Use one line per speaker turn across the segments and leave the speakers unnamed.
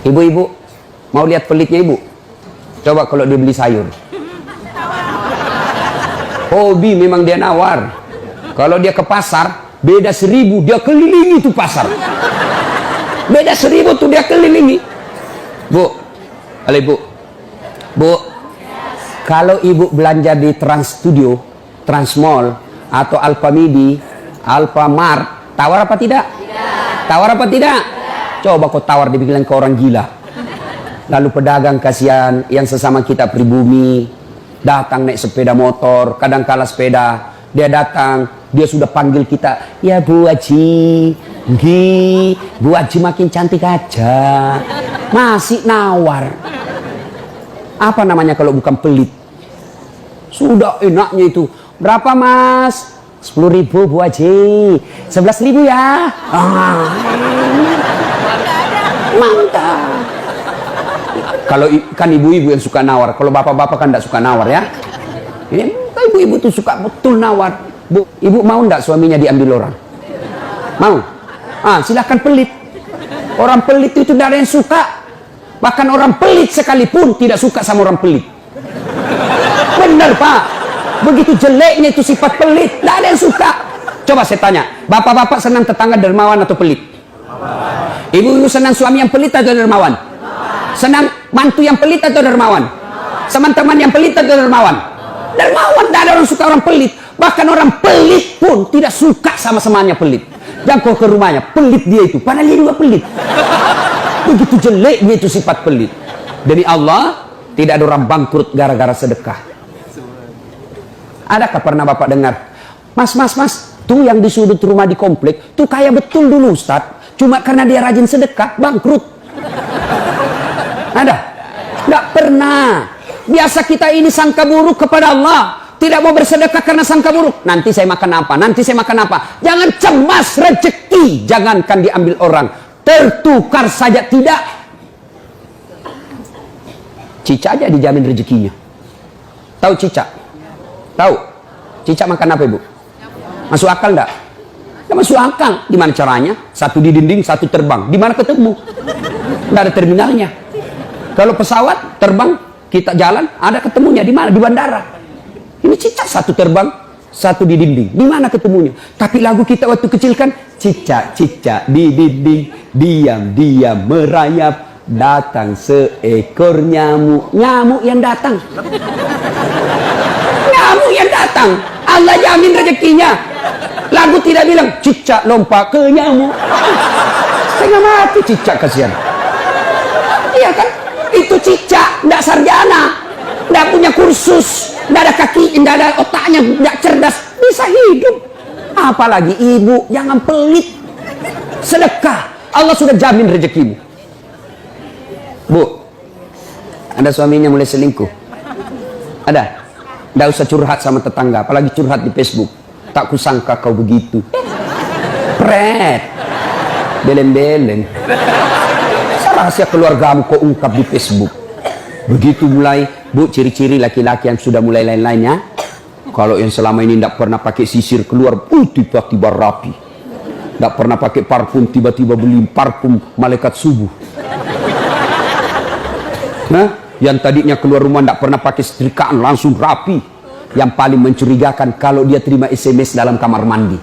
Ibu-ibu, mau lihat pelitnya ibu? Coba kalau dia beli sayur. Hobi memang dia nawar. Kalau dia ke pasar, beda 1000, dia kelilingi tuh pasar. Beda 1000 tuh dia kelilingi. Bu, halo ibu. Bu, kalau ibu belanja di Trans Studio, Trans Mall, atau Alfamidi, Alfamart, tawar apa tidak? Tidak. Tawar apa tidak? Coba kau tawar, dibilang ke orang gila. Lalu pedagang kasihan yang sesama kita pribumi, datang naik sepeda motor, kadang kala sepeda, dia datang, dia sudah panggil kita, ya Bu Haji, Bu Haji makin cantik aja, masih nawar. Apa namanya kalau bukan pelit? Sudah enaknya itu, berapa Mas? 10.000 Bu Haji, 11.000 ya. Mantap. Kalau kan ibu-ibu yang suka nawar, kalau bapak-bapak kan tidak suka nawar ya. Ini ibu-ibu tuh suka betul nawar. Bu, ibu mau ndak suaminya diambil orang? Mau? Silahkan pelit. Orang pelit itu tidak ada yang suka. Bahkan orang pelit sekalipun tidak suka sama orang pelit. Benar Pak. Begitu jeleknya itu sifat pelit, tidak ada yang suka. Coba saya tanya, bapak-bapak senang tetangga dermawan atau pelit? Ibu-ibu senang suami yang pelit atau dermawan? Senang mantu yang pelit atau dermawan? Teman-teman yang pelit atau dermawan? Dermawan, tidak ada orang suka orang pelit. Bahkan orang pelit pun tidak suka sama semuanya pelit. Dan kau ke rumahnya, pelit dia itu, padahal dia juga pelit. Begitu jeleknya itu sifat pelit. Demi Allah, tidak ada orang bangkrut gara-gara sedekah. Adakah pernah bapak dengar, Mas, tuh yang di sudut rumah di komplek, tuh kaya betul dulu Ustadz, cuma karena dia rajin sedekah, bangkrut. Ada? Tidak pernah. Biasa kita ini sangka buruk kepada Allah, tidak mau bersedekah karena sangka buruk. Nanti saya makan apa? Nanti saya makan apa? Jangan cemas rezeki, jangankan diambil orang, tertukar saja tidak. Cicak aja dijamin rezekinya. Tahu cicak? Tahu? Cicak makan apa ibu? Masuk akal enggak? Enggak masuk akal. Gimana caranya? Satu di dinding, satu terbang. Di mana ketemu? Enggak ada terminalnya. Kalau pesawat terbang, kita jalan, ada ketemunya di mana? Di bandara. Ini cicak satu terbang, satu di dinding. Di mana ketemunya? Tapi lagu kita waktu kecil kan, cicak-cicak di dinding, diam-diam merayap, datang seekor nyamuk. Nyamuk yang datang. Nyamuk yang datang. Allah jamin rezekinya. Lagu tidak bilang cicak lompat ke nyamuk. Setengah mati cicak, kasihan. Iya kan? Itu cicak, tidak sarjana, tidak punya kursus, tidak ada kaki, tidak ada otaknya, tidak cerdas, bisa hidup. Apalagi ibu, jangan pelit. Sedekah, Allah sudah jamin rezekimu. Bu, ada suaminya mulai selingkuh? Ada? Tidak usah curhat sama tetangga, apalagi curhat di Facebook. Tak kusangka kau begitu. Pret, beleng-beleng. Rahasia keluargamu kau ungkap di Facebook. Begitu mulai, bu, ciri-ciri laki-laki yang sudah mulai lain-lainnya. Kalau yang selama ini tidak pernah pakai sisir keluar, tiba-tiba rapi. Tidak pernah pakai parfum, tiba-tiba beli parfum malaikat subuh. Nah, yang tadinya keluar rumah tidak pernah pakai setrikaan, langsung rapi. Yang paling mencurigakan kalau dia terima SMS dalam kamar mandi.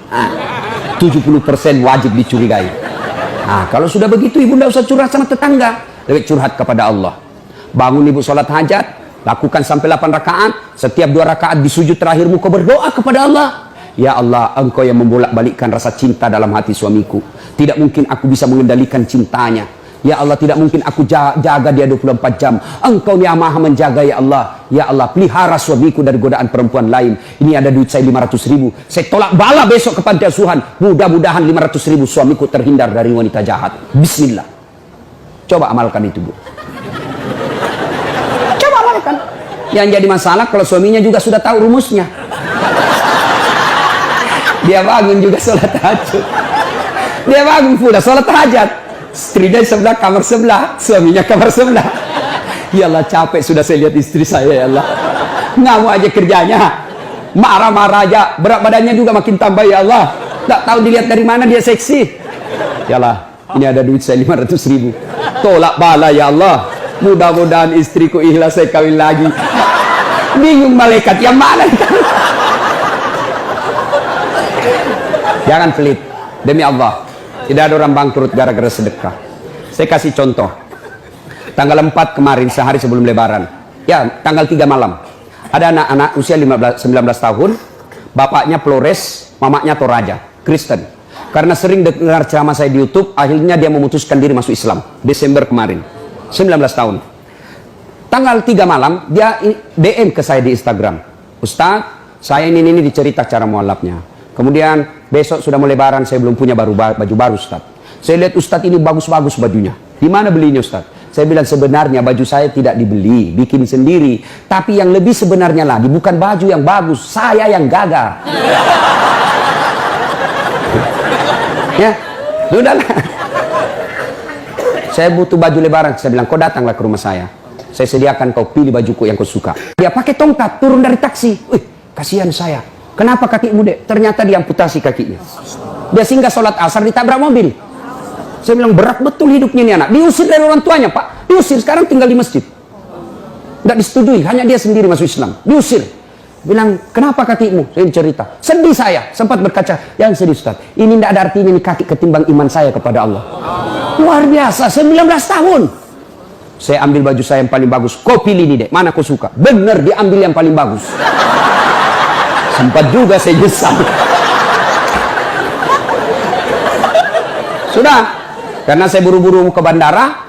70% wajib dicurigai. Nah, kalau sudah begitu ibu tidak usah curhat sama tetangga, lebih curhat kepada Allah. Bangun ibu sholat hajat, lakukan sampai 8 rakaat. Setiap 2 rakaat di sujud terakhirmu kau berdoa kepada Allah. Ya Allah, engkau yang membolak-balikkan rasa cinta dalam hati suamiku. Tidak mungkin aku bisa mengendalikan cintanya. Ya Allah, tidak mungkin aku jaga dia 24 jam. Engkau yang maha menjaga ya Allah. Ya Allah, pelihara suamiku dari godaan perempuan lain. Ini ada duit saya 500.000. Saya tolak bala besok ke panti asuhan. Mudah-mudahan 500.000 suamiku terhindar dari wanita jahat. Bismillah. Coba amalkan itu, Bu. Coba amalkan. Yang jadi masalah kalau suaminya juga sudah tahu rumusnya. Dia bangun juga sholat tahajud. Dia bangun pula sholat hajat. Istrinya sebelah, kamar sebelah, suaminya kamar sebelah. Ya Allah, capek sudah saya lihat istri saya, ya Allah. Ngamuk aja kerjanya, marah-marah aja, berat badannya juga makin tambah, ya Allah. Tak tahu dilihat dari mana dia seksi. Ya Allah, ini ada duit saya 500.000. tolak bala ya Allah. Mudah-mudahan istriku ikhlas saya kawin lagi. Bingung malaikat yang mana? Jangan pelit. Demi Allah, tidak ada orang bangkrut gara-gara sedekah. Saya kasih contoh. Tanggal 4 kemarin, sehari sebelum lebaran. Ya, tanggal 3 malam. Ada anak-anak usia 19 tahun. Bapaknya Flores, mamanya Toraja, Kristen. Karena sering dengar ceramah saya di YouTube, akhirnya dia memutuskan diri masuk Islam. Desember kemarin. 19 tahun. Tanggal 3 malam, dia DM ke saya di Instagram. Ustaz, saya ini dicerita cara mualafnya. Kemudian besok sudah mau lebaran, saya belum punya baju baru Ustaz. Saya lihat Ustaz ini bagus-bagus bajunya. Di mana belinya Ustaz? Saya bilang sebenarnya baju saya tidak dibeli, bikin sendiri. Tapi yang lebih sebenarnya lagi, bukan baju yang bagus, saya yang gagal. Ya, sudahlah. Saya butuh baju lebaran. Saya bilang, kau datanglah ke rumah saya. Saya sediakan, kau pilih bajuku yang kau suka. Dia pakai tongkat, turun dari taksi. Wih, kasihan saya. Kenapa kakimu, Dek? Ternyata diamputasi kakinya. Dia singgah sholat asar, ditabrak mobil. Saya bilang, berat betul hidupnya ini anak. Diusir dari orang tuanya, Pak. Diusir, sekarang tinggal di masjid. Tidak disetujui, hanya dia sendiri masuk Islam. Diusir. Bilang, kenapa kakimu? Saya cerita. Sedih saya, sempat berkaca. Yang sedih, Ustaz. Ini tidak ada artinya ini kaki ketimbang iman saya kepada Allah. Luar biasa, 19 tahun. Saya ambil baju saya yang paling bagus. Kau pilih nih, Dek. Mana kau suka? Bener, diambil yang paling bagus. Sempat juga saya nyesal. Sudah. Karena saya buru-buru ke bandara.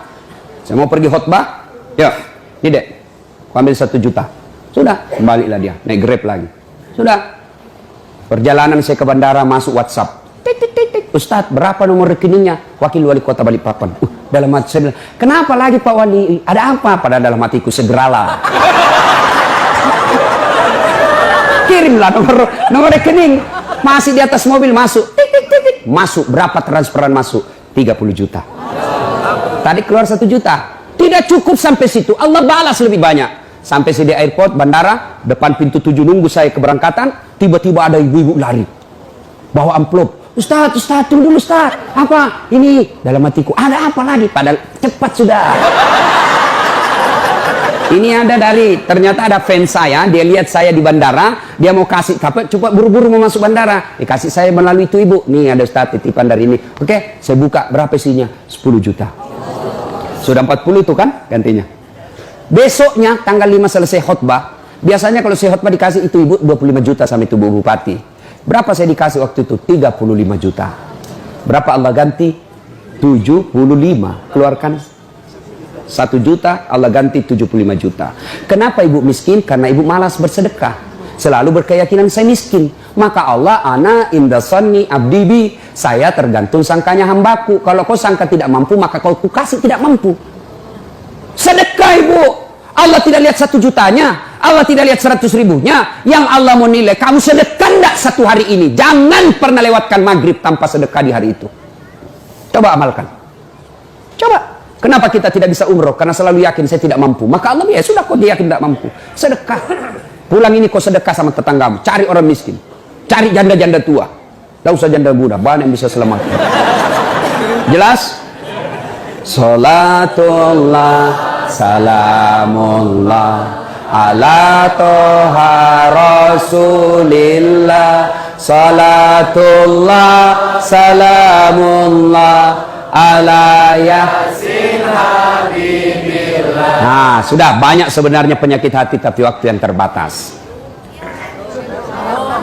Saya mau pergi khutbah. Ya, ini Dek. Kau ambil 1 juta. Sudah. Kembalilah dia. Naik Grab lagi. Sudah. Perjalanan saya ke bandara, masuk WhatsApp. Ustadz, berapa nomor rekeningnya? Wakil Wali Kota Balikpapan. Dalam hati saya bilang, kenapa lagi Pak Wali? Ada apa? Pada dalam hatiku, segeralah. Kirimlah nomor rekening. Masih di atas mobil, masuk. Masuk. Berapa transferan masuk? 30 juta. Tadi keluar 1 juta. Tidak cukup sampai situ. Allah balas lebih banyak. Sampai saya di airport, bandara, depan pintu 7 nunggu saya keberangkatan. Tiba-tiba ada ibu-ibu lari. Bawa amplop. Ustaz, tunggu dulu Ustaz. Apa? Ini dalam hatiku. Ada apa lagi? Padahal cepat sudah. Ini ada ternyata ada fans saya. Dia lihat saya di bandara. Dia mau kasih, coba buru-buru mau masuk bandara. Dikasih saya melalui itu ibu. Nih ada Ustaz titipan dari ini. Oke, saya buka. Berapa isinya? 10 juta. Sudah 40 itu kan gantinya. Besoknya tanggal 5 selesai khutbah. Biasanya kalau saya khutbah dikasih itu ibu 25 juta sama itu Bu Bupati. Berapa saya dikasih waktu itu? 35 juta. Berapa Allah ganti? 75. Keluarkan 1 juta, Allah ganti 75 juta. Kenapa ibu miskin? Karena ibu malas bersedekah. Selalu berkeyakinan saya miskin. Maka Allah, ana indasani abdibi. Saya tergantung sangkanya hambaku. Kalau kau sangka tidak mampu, maka kau kasih tidak mampu. Sedekah ibu. Allah tidak lihat 1 jutanya. Allah tidak lihat 100 ribunya. Yang Allah mau nilai, kamu sedekah enggak 1 hari ini. Jangan pernah lewatkan maghrib tanpa sedekah di hari itu. Coba amalkan. Coba. Kenapa kita tidak bisa umroh? Karena selalu yakin saya tidak mampu. Maka Allah, ya sudah kok dia yakin tidak mampu. Sedekah. Pulang ini kau sedekah sama tetanggamu. Cari orang miskin. Cari janda-janda tua. Tidak usah janda muda. Banyak yang bisa selamat. Jelas? Salatullah, salamullah. Ala toha rasulillah. Salatullah, salamullah. Ala yasin habibillah. Nah, sudah banyak sebenarnya penyakit hati, tapi waktu yang terbatas.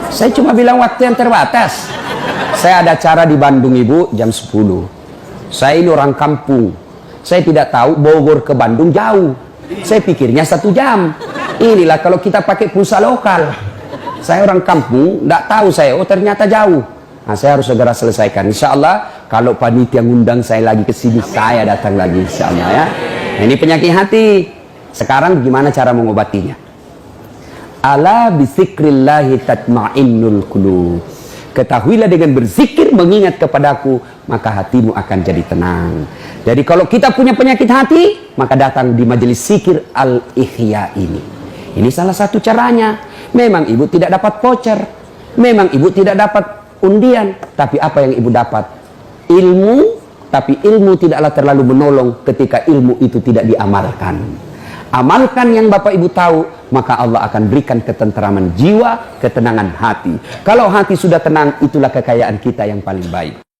Saya cuma bilang waktu yang terbatas. Saya ada acara di Bandung ibu jam 10. Saya ini orang kampung. Saya tidak tahu Bogor ke Bandung jauh. Saya pikirnya 1 jam. Inilah kalau kita pakai pulsa lokal. Saya orang kampung, tidak tahu saya. Oh ternyata jauh. Nah, saya harus segera selesaikan. Insya Allah kalau panitia ngundang saya lagi ke sini, saya datang lagi. Insya Allah ya. Nah, ini penyakit hati. Sekarang gimana cara mengobatinya? Ala bizikrillahi tatma'innul qulub. Ketahuilah dengan berzikir mengingat kepadaku, maka hatimu akan jadi tenang. Jadi kalau kita punya penyakit hati, maka datang di majelis zikir Al-Ihya ini. Ini salah satu caranya. Memang ibu tidak dapat voucher. Memang ibu tidak dapat undian. Tapi apa yang ibu dapat? Ilmu tapi ilmu tidaklah terlalu menolong ketika ilmu itu tidak diamalkan. Amalkan yang Bapak Ibu tahu, maka Allah akan berikan ketenteraman jiwa, ketenangan hati. Kalau hati sudah tenang, itulah kekayaan kita yang paling baik.